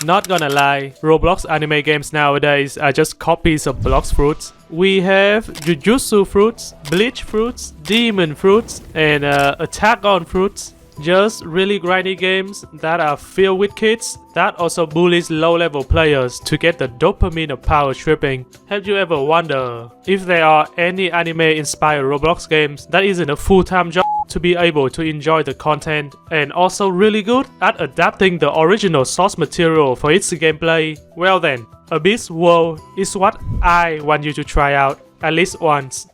Not gonna lie, Roblox anime games nowadays are just copies of Blox fruits. We have Jujutsu fruits, Bleach fruits, Demon fruits, and Attack on fruits. Just really grindy games that are filled with kids that also bullies low-level players to get the dopamine of power tripping. Have you ever wondered if there are any anime-inspired Roblox games that isn't a full-time job to be able to enjoy the content and also really good at adapting the original source material for its gameplay? Well then, Abyss World is what I want you to try out at least once.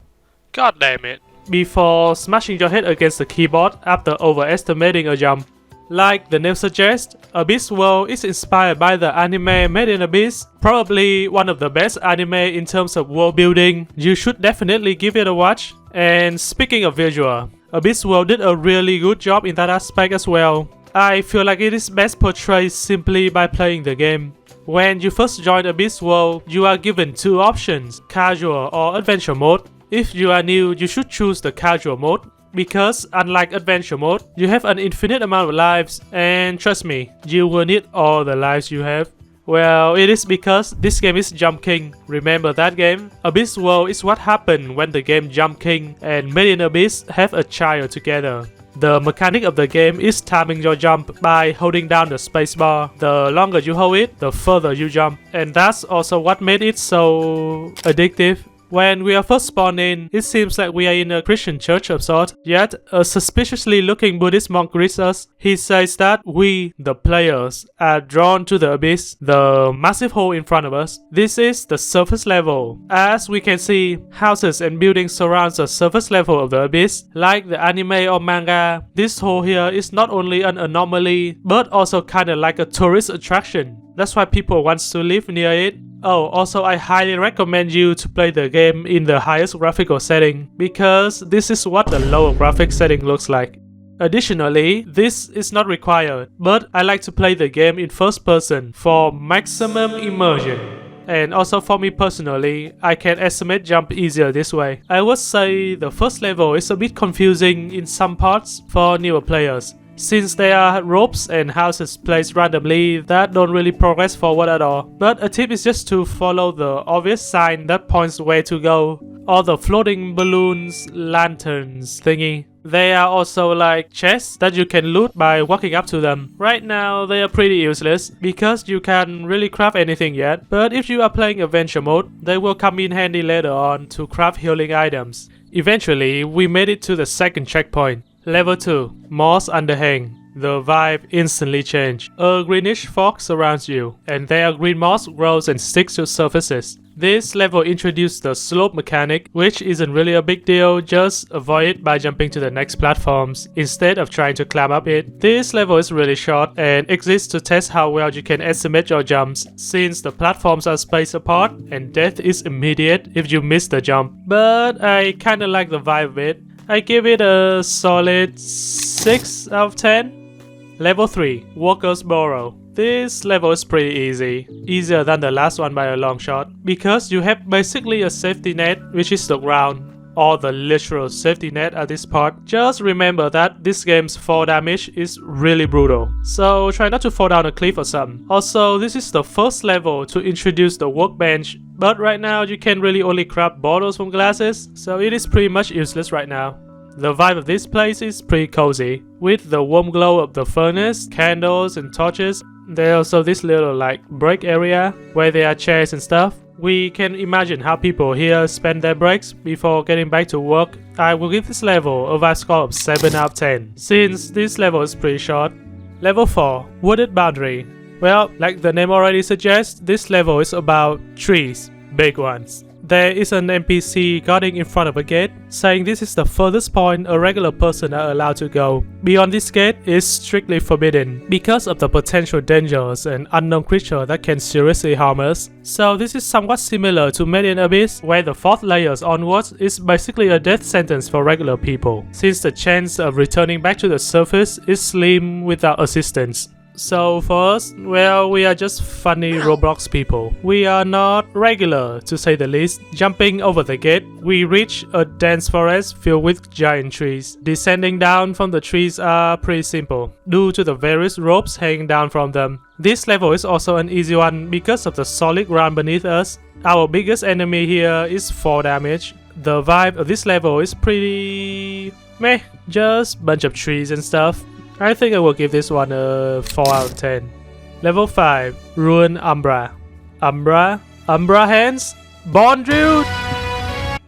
God damn it. Before smashing your head against the keyboard after overestimating a jump. Like the name suggests, Abyss World is inspired by the anime Made in Abyss, probably one of the best anime in terms of world building. You should definitely give it a watch. And speaking of visual, Abyss World did a really good job in that aspect as well. I feel like it is best portrayed simply by playing the game. When you first join Abyss World, you are given two options, casual or adventure mode. If you are new, you should choose the casual mode, because unlike adventure mode, you have an infinite amount of lives, and trust me, you will need all the lives you have. Well, it is because this game is Jump King. Remember that game? Abyss World is what happened when the game Jump King and Made in Abyss have a child together. The mechanic of the game is timing your jump by holding down the spacebar. The longer you hold it, the further you jump, and that's also what made it so addictive. When we are first spawned in, it seems like we are in a Christian church of sorts, yet a suspiciously looking Buddhist monk greets us. He says that we, the players, are drawn to the abyss, the massive hole in front of us. This is the surface level. As we can see, houses and buildings surround the surface level of the abyss. Like the anime or manga, this hole here is not only an anomaly, but also kinda like a tourist attraction. That's why people want to live near it. Oh, also I highly recommend you to play the game in the highest graphical setting, because this is what the lower graphic setting looks like. Additionally, this is not required, but I like to play the game in first person for maximum immersion. And also for me personally, I can estimate jump easier this way. I would say the first level is a bit confusing in some parts for newer players, since there are ropes and houses placed randomly that don't really progress forward at all. But a tip is just to follow the obvious sign that points where to go, or the floating balloons, lanterns thingy. They are also like chests that you can loot by walking up to them. Right now they are pretty useless because you can't really craft anything yet, but if you are playing adventure mode, they will come in handy later on to craft healing items. Eventually, we made it to the second checkpoint. Level 2, Moss Underhang. The vibe instantly changed. A greenish fog surrounds you, and there green moss grows and sticks to surfaces. This level introduced the slope mechanic, which isn't really a big deal, just avoid it by jumping to the next platforms instead of trying to climb up it. This level is really short and exists to test how well you can estimate your jumps, since the platforms are spaced apart and death is immediate if you miss the jump. But I kinda like the vibe of it. I give it a solid 6 out of 10. Level 3, Walker's Burrow. This level is pretty easy, easier than the last one by a long shot, because you have basically a safety net, which is the ground, or the literal safety net at this part. Just remember that this game's fall damage is really brutal, so try not to fall down a cliff or something. Also, this is the first level to introduce the workbench, but right now you can really only craft bottles from glasses, so it is pretty much useless right now. The vibe of this place is pretty cozy, with the warm glow of the furnace, candles and torches. There's also this little like break area where there are chairs and stuff. We can imagine how people here spend their breaks before getting back to work. I will give this level a vibe score of 7 out of 10, since this level is pretty short. Level 4, Wooded Boundary. Well, like the name already suggests, this level is about trees, big ones. There is an NPC guarding in front of a gate, saying this is the furthest point a regular person are allowed to go. Beyond this gate is strictly forbidden because of the potential dangers and unknown creature that can seriously harm us. So this is somewhat similar to Made in Abyss, where the 4th layers onwards is basically a death sentence for regular people, since the chance of returning back to the surface is slim without assistance. So for us, well, we are just funny Roblox people. We are not regular, to say the least. Jumping over the gate, we reach a dense forest filled with giant trees. Descending down from the trees are pretty simple, due to the various ropes hanging down from them. This level is also an easy one because of the solid ground beneath us. Our biggest enemy here is 4 damage. The vibe of this level is pretty meh, just bunch of trees and stuff. I think I will give this one a 4 out of 10. Level 5, Ruin Umbra. Umbra hands, Bond Drill!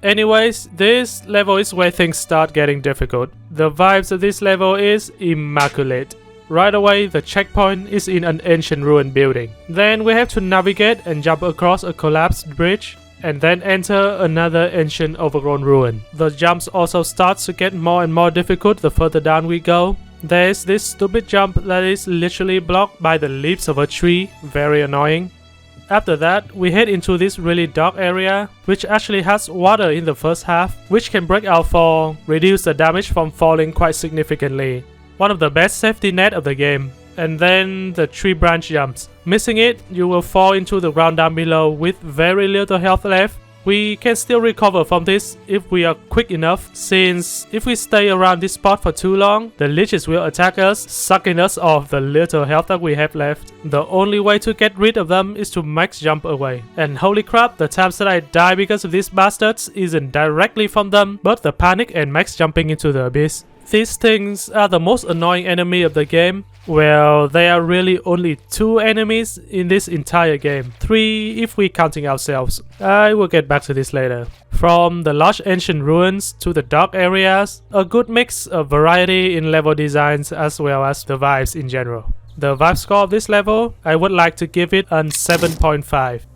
Anyways, this level is where things start getting difficult. The vibes of this level is immaculate. Right away, the checkpoint is in an ancient ruin building. Then we have to navigate and jump across a collapsed bridge, and then enter another ancient overgrown ruin. The jumps also start to get more and more difficult the further down we go. There's this stupid jump that is literally blocked by the leaves of a tree, very annoying. After that, we head into this really dark area, which actually has water in the first half, which can break our fall, reduce the damage from falling quite significantly. One of the best safety net of the game. And then the tree branch jumps. Missing it, you will fall into the ground down below with very little health left. We can still recover from this if we are quick enough, since if we stay around this spot for too long, the leeches will attack us, sucking us off the little health that we have left. The only way to get rid of them is to max jump away. And holy crap, the times that I die because of these bastards isn't directly from them, but the panic and max jumping into the abyss. These things are the most annoying enemy of the game. Well, there are really only 2 enemies in this entire game. 3 if we counting ourselves. I will get back to this later. From the large ancient ruins to the dark areas, a good mix of variety in level designs as well as the vibes in general. The vibe score of this level, I would like to give it a 7.5.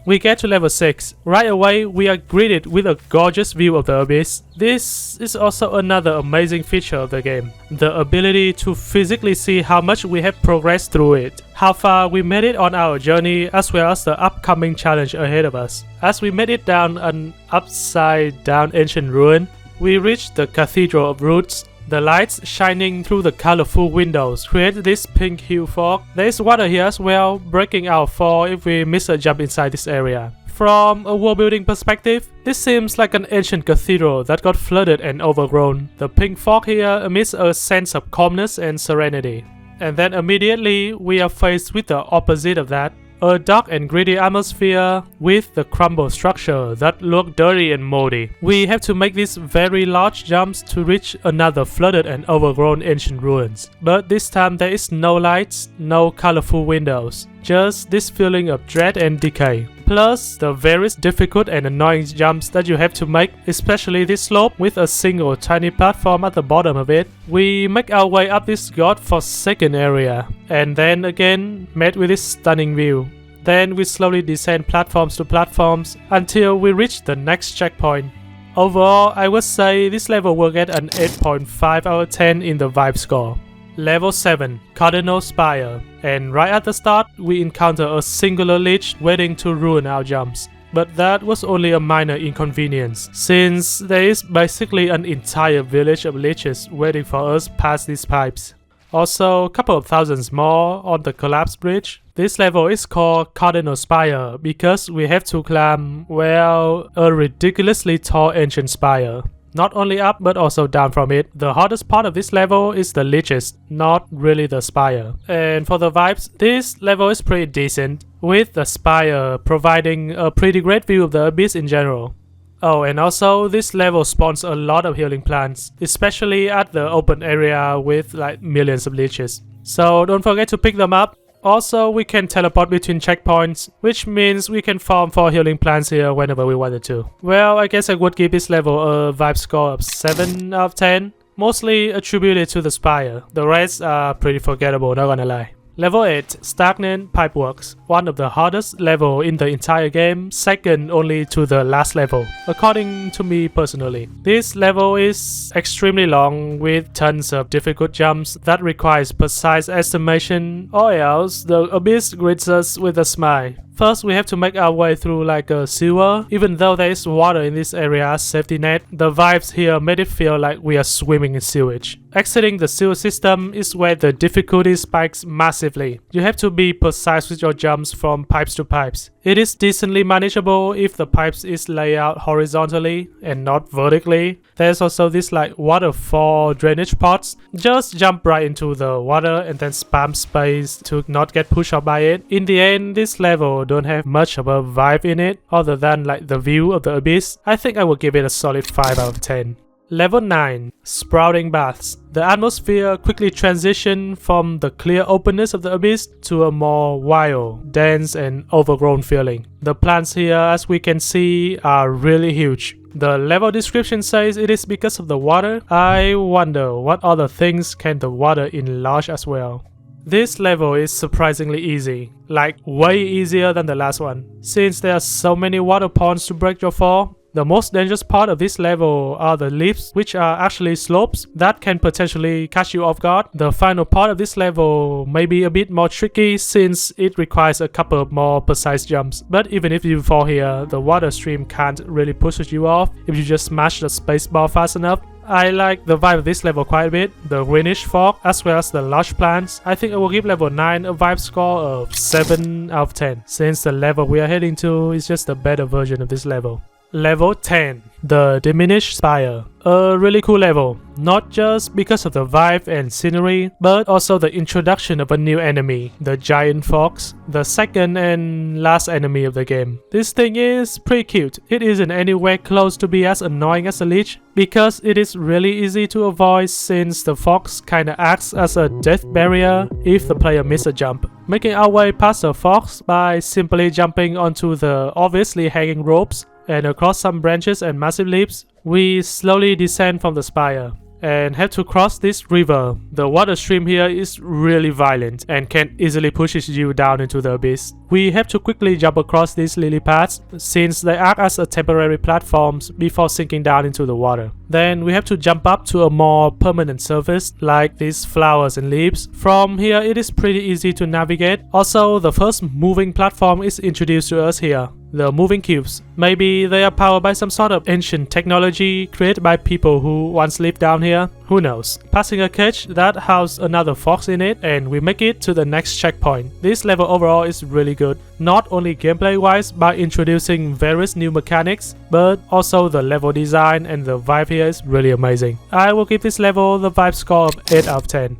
We get to level 6. Right away, we are greeted with a gorgeous view of the abyss. This is also another amazing feature of the game. The ability to physically see how much we have progressed through it, how far we made it on our journey, as well as the upcoming challenge ahead of us. As we made it down an upside down ancient ruin, we reached the Cathedral of Roots. The lights shining through the colorful windows create this pink hue fog. There is water here as well, breaking our fall if we miss a jump inside this area. From a world building perspective, this seems like an ancient cathedral that got flooded and overgrown. The pink fog here emits a sense of calmness and serenity. And then immediately we are faced with the opposite of that. A dark and gritty atmosphere with the crumbled structure that look dirty and moldy. We have to make these very large jumps to reach another flooded and overgrown ancient ruins. But this time there is no lights, no colorful windows, just this feeling of dread and decay. Plus the various difficult and annoying jumps that you have to make, especially this slope with a single tiny platform at the bottom of it. We make our way up this godforsaken area, and then again met with this stunning view. Then we slowly descend platforms to platforms until we reach the next checkpoint. Overall, I would say this level will get an 8.5 out of 10 in the vibe score. Level 7, Cardinal Spire, and right at the start we encounter a singular lich waiting to ruin our jumps. But that was only a minor inconvenience, since there is basically an entire village of liches waiting for us past these pipes. Also, a couple of thousands more on the collapsed bridge. This level is called Cardinal Spire because we have to climb, well, a ridiculously tall ancient spire. Not only up but also down from it. The hardest part of this level is the liches, not really the spire. And for the vibes, this level is pretty decent, with the spire providing a pretty great view of the abyss in general. Oh, and also this level spawns a lot of healing plants, especially at the open area with like millions of liches. So don't forget to pick them up. Also, we can teleport between checkpoints, which means we can farm for healing plants here whenever we wanted to. Well, I guess I would give this level a vibe score of 7 out of 10, mostly attributed to the spire. The rest are pretty forgettable, not gonna lie. Level 8, Stagnant Pipeworks, one of the hardest level in the entire game, second only to the last level, according to me personally. This level is extremely long with tons of difficult jumps that requires precise estimation, or else the abyss greets us with a smile. First, we have to make our way through like a sewer. Even though there is water in this area as safety net, the vibes here made it feel like we are swimming in sewage. Exiting the sewer system is where the difficulty spikes massively. You have to be precise with your jumps from pipes to pipes. It is decently manageable if the pipes is laid out horizontally and not vertically. There's also this like waterfall drainage pots. Just jump right into the water and then spam space to not get pushed up by it. In the end, this level don't have much of a vibe in it other than like the view of the abyss. I think I will give it a solid 5 out of 10. Level 9. Sprouting Baths. The atmosphere quickly transitions from the clear openness of the abyss to a more wild, dense and overgrown feeling. The plants here, as we can see, are really huge. The level description says it is because of the water. I wonder what other things can the water enlarge as well. This level is surprisingly easy, like way easier than the last one. Since there are so many water ponds to break your fall, the most dangerous part of this level are the leaps, which are actually slopes that can potentially catch you off guard. The final part of this level may be a bit more tricky since it requires a couple of more precise jumps. But even if you fall here, the water stream can't really push you off if you just smash the spacebar fast enough. I like the vibe of this level quite a bit, the greenish fog as well as the lush plants. I think I will give level 9 a vibe score of 7 out of 10, since the level we are heading to is just a better version of this level. Level 10. The Diminished Spire. A really cool level, not just because of the vibe and scenery, but also the introduction of a new enemy, the giant fox, the second and last enemy of the game. This thing is pretty cute. It isn't anywhere close to be as annoying as a leech, because it is really easy to avoid since the fox kinda acts as a death barrier if the player misses a jump. Making our way past the fox by simply jumping onto the obviously hanging ropes and across some branches and massive leaves, we slowly descend from the spire and have to cross this river. The water stream here is really violent and can easily push you down into the abyss. We have to quickly jump across these lily pads since they act as a temporary platforms before sinking down into the water. Then we have to jump up to a more permanent surface like these flowers and leaves. From here it is pretty easy to navigate. Also, the first moving platform is introduced to us here. The moving cubes. Maybe they are powered by some sort of ancient technology created by people who once lived down here. Who knows? Passing a cage that houses another fox in it, and we make it to the next checkpoint. This level overall is really good. Not only gameplay wise by introducing various new mechanics, but also the level design and the vibe here is really amazing. I will give this level the vibe score of 8 out of 10.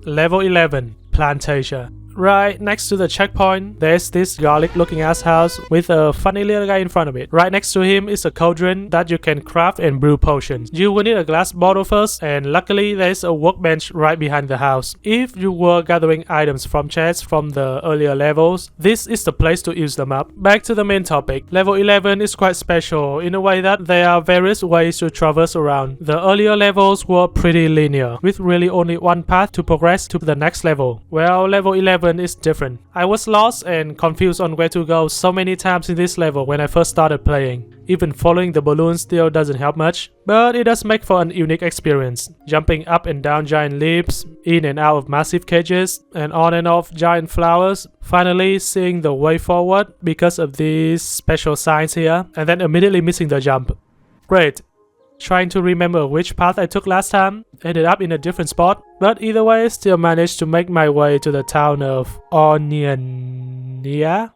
Level 11. Plantation. Right next to the checkpoint, there's this garlic looking ass house with a funny little guy in front of it. Right next to him is a cauldron that you can craft and brew potions. You will need a glass bottle first, and luckily there's a workbench right behind the house. If you were gathering items from chests from the earlier levels, this is the place to use them up. Back to the main topic. Level 11 is quite special in a way that there are various ways to traverse around. The earlier levels were pretty linear, with really only one path to progress to the next level. Well, level 11 is different. I was lost and confused on where to go so many times in this level when I first started playing. Even following the balloon still doesn't help much, but it does make for an unique experience. Jumping up and down giant leaps, in and out of massive cages, and on and off giant flowers. Finally seeing the way forward because of these special signs here, and then immediately missing the jump. Great. Trying to remember which path I took last time, ended up in a different spot, but either way still managed to make my way to the town of Onyonya.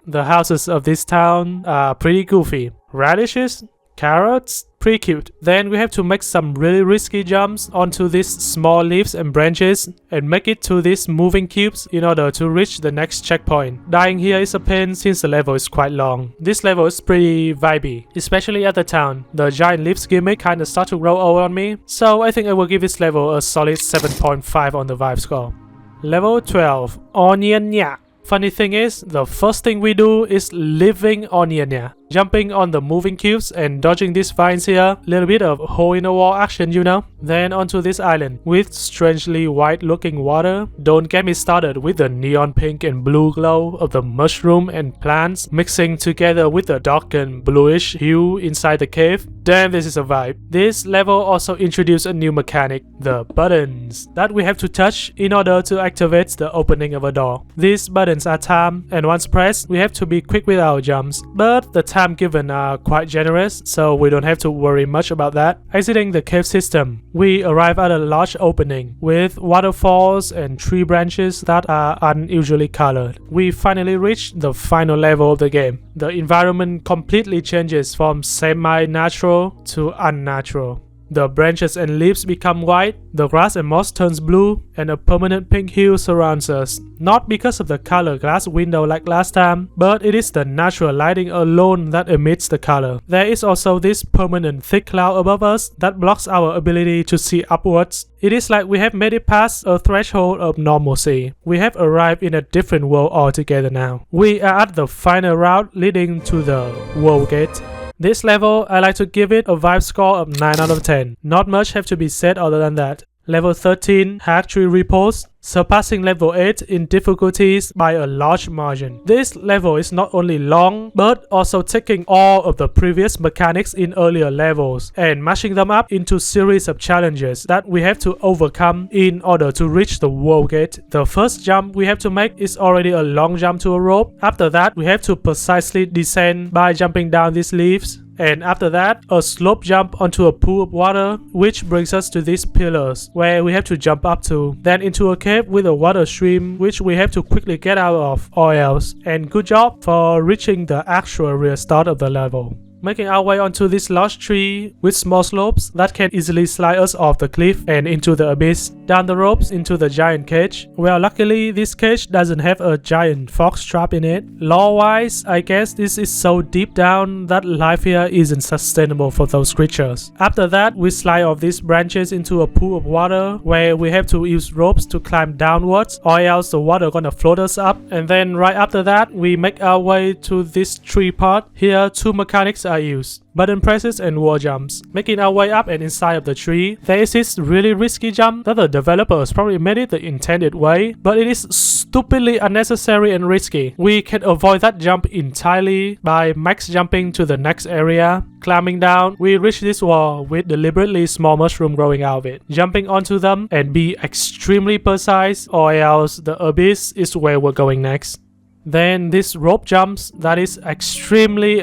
The houses of this town are pretty goofy. Radishes, carrots, pretty cute. Then we have to make some really risky jumps onto these small leaves and branches and make it to these moving cubes in order to reach the next checkpoint. Dying here is a pain since the level is quite long. This level is pretty vibey, especially at the town. The giant leaves gimmick kinda start to grow old on me, so I think I will give this level a solid 7.5 on the vibe score. Level 12. Onyonya. Funny thing is, the first thing we do is leaving Onyonya. jumping on the moving cubes and dodging these vines here. Little bit of hole in the wall action, you know. Then onto this island with strangely white looking water. Don't get me started with the neon pink and blue glow of the mushroom and plants mixing together with the dark and bluish hue inside the cave. Damn, this is a vibe. This level also introduced a new mechanic, the buttons, that we have to touch in order to activate the opening of a door. These buttons are timed, and once pressed, we have to be quick with our jumps. But the time given are quite generous, so we don't have to worry much about that. Exiting the cave system, we arrive at a large opening with waterfalls and tree branches that are unusually colored. We finally reach the final level of the game. The environment completely changes from semi-natural to unnatural. The branches and leaves become white, the grass and moss turns blue, and a permanent pink hue surrounds us. Not because of the color glass window like last time, but it is the natural lighting alone that emits the color. There is also this permanent thick cloud above us that blocks our ability to see upwards. It is like we have made it past a threshold of normalcy. We have arrived in a different world altogether now. We are at the final route leading to the world gate. This level, I like to give it a vibe score of 9 out of 10. Not much have to be said other than that. Level 13, Hack Tree Repose, surpassing level 8 in difficulties by a large margin. This level is not only long, but also taking all of the previous mechanics in earlier levels and mashing them up into series of challenges that we have to overcome in order to reach the world gate. The first jump we have to make is already a long jump to a rope. After that, we have to precisely descend by jumping down these leaves. And after that, a slope jump onto a pool of water, which brings us to these pillars, where we have to jump up to. Then into a cave with a water stream, which we have to quickly get out of, or else. And good job for reaching the actual real start of the level. Making our way onto this large tree with small slopes that can easily slide us off the cliff and into the abyss. Down the ropes into the giant cage. Well, luckily this cage doesn't have a giant fox trap in it. Lore-wise, I guess this is so deep down that life here isn't sustainable for those creatures. After that, we slide off these branches into a pool of water where we have to use ropes to climb downwards, or else the water gonna float us up. And then right after that, we make our way to this tree part. Here, two mechanics are used: button presses and wall jumps. Making our way up and inside of the tree, there is this really risky jump that the developers probably made it the intended way, but it is stupidly unnecessary and risky. We can avoid that jump entirely by max jumping to the next area. Climbing down, we reach this wall with deliberately small mushroom growing out of it. Jumping onto them and be extremely precise, or else the abyss is where we're going next. Then this rope jumps that is extremely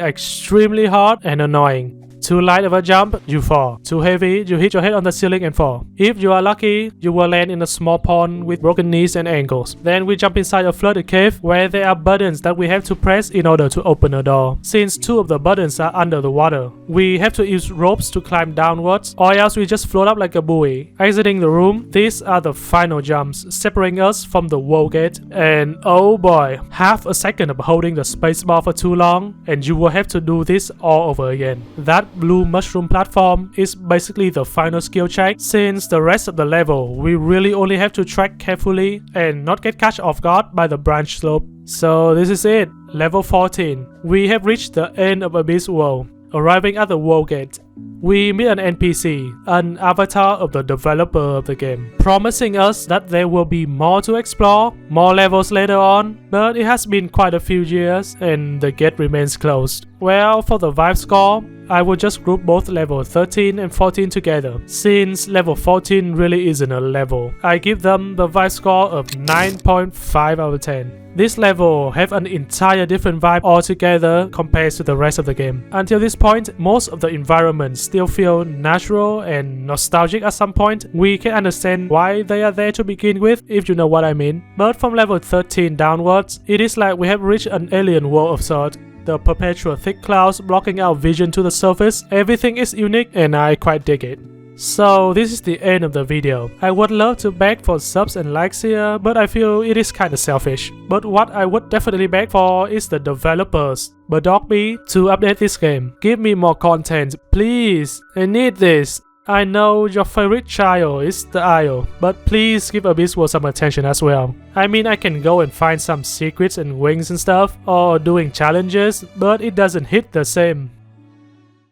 hard and annoying. Too light of a jump, you fall. Too heavy, you hit your head on the ceiling and fall. If you are lucky, you will land in a small pond with broken knees and ankles. Then we jump inside a flooded cave where there are buttons that we have to press in order to open a door. Since two of the buttons are under the water, we have to use ropes to climb downwards, or else we just float up like a buoy. Exiting the room, these are the final jumps, separating us from the world gate. And oh boy, half a second of holding the spacebar for too long, and you will have to do this all over again. That blue mushroom platform is basically the final skill check. Since the rest of the level, we really only have to track carefully and not get caught off guard by the branch slope. So this is it, level 14. We have reached the end of Abyss World. Arriving at the world gate, we meet an NPC, an avatar of the developer of the game, promising us that there will be more to explore, more levels later on, but it has been quite a few years and the gate remains closed. Well, for the vibe score, I will just group both level 13 and 14 together, since level 14 really isn't a level. I give them the vibe score of 9.5 out of 10. This level have an entire different vibe altogether compared to the rest of the game. Until this point, most of the environments still feel natural and nostalgic at some point. We can understand why they are there to begin with, if you know what I mean. But from level 13 downwards, it is like we have reached an alien world of sorts. The perpetual thick clouds blocking our vision to the surface. Everything is unique and I quite dig it. So this is the end of the video. I would love to beg for subs and likes here, but I feel it is kinda selfish. But what I would definitely beg for is the developers, Budogby, to update this game. Give me more content, please. I need this. I know your favorite child is the Isle, but please give Abyss World some attention as well. I mean, I can go and find some secrets and wings and stuff, or doing challenges, but it doesn't hit the same.